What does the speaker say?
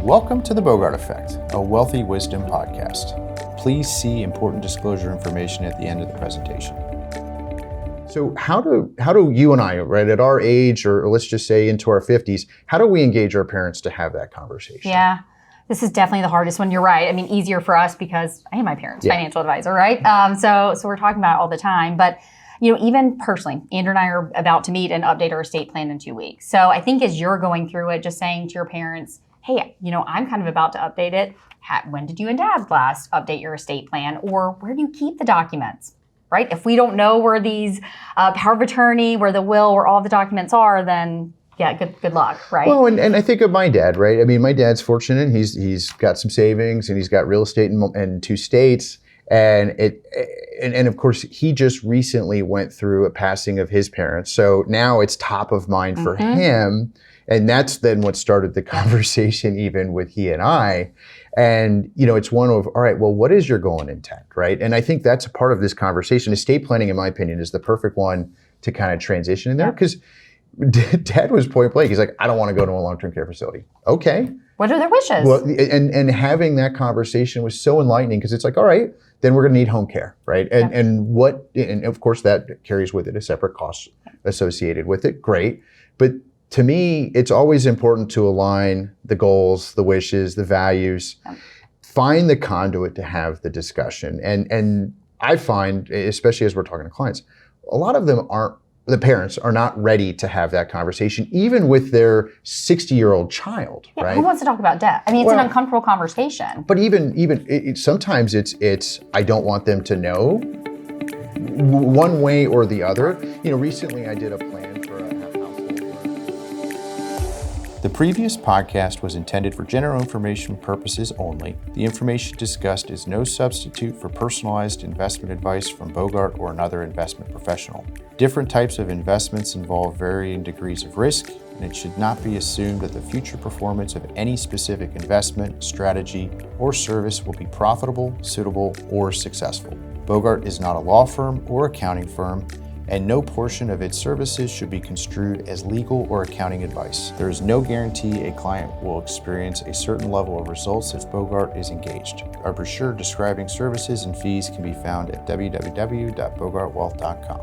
Welcome to the Bogart Effect, a wealthy wisdom podcast. Please see important disclosure information at the end of the presentation. So how do you and I, right, at our age, or let's just say into our 50s, how do we engage our parents to have that conversation? Yeah, this is definitely the hardest one. You're right. I mean, easier for us because I am my parents' financial advisor, right? So we're talking about it all the time. But even personally, Andrew and I are about to meet and update our estate plan in 2 weeks. So I think as you're going through it, just saying to your parents, hey, I'm kind of about to update it. When did you and Dad last update your estate plan? Or where do you keep the documents, right? If we don't know where these power of attorney, where the will, where all the documents are, then yeah, good luck, right? Well, and I think of my dad, right? I mean, my dad's fortunate. He's got some savings and he's got real estate in 2 states. And of course, he just recently went through a passing of his parents. So now it's top of mind for him. And that's then what started the conversation even with he and I. And, it's one of, all right, well, what is your goal and intent, right? And I think that's a part of this conversation. Estate planning, in my opinion, is the perfect one to kind of transition in there. Because Dad was point blank. He's like, I don't want to go to a long-term care facility. Okay. What are their wishes? Well, and having that conversation was so enlightening because it's like, all right, then we're going to need home care, right? And of course that carries with it a separate cost associated with it. Great. But to me, it's always important to align the goals, the wishes, the values, find the conduit to have the discussion. And I find, especially as we're talking to clients, a lot of them the parents are not ready to have that conversation, even with their 60-year-old child, right? Who wants to talk about debt? I mean, it's an uncomfortable conversation. But even sometimes it's I don't want them to know one way or the other. Recently I did a plan for a household. The previous podcast was intended for general information purposes only. The information discussed is no substitute for personalized investment advice from Bogart or another investment professional. Different types of investments involve varying degrees of risk, and it should not be assumed that the future performance of any specific investment, strategy, or service will be profitable, suitable, or successful. Bogart is not a law firm or accounting firm, and no portion of its services should be construed as legal or accounting advice. There is no guarantee a client will experience a certain level of results if Bogart is engaged. Our brochure describing services and fees can be found at www.bogartwealth.com.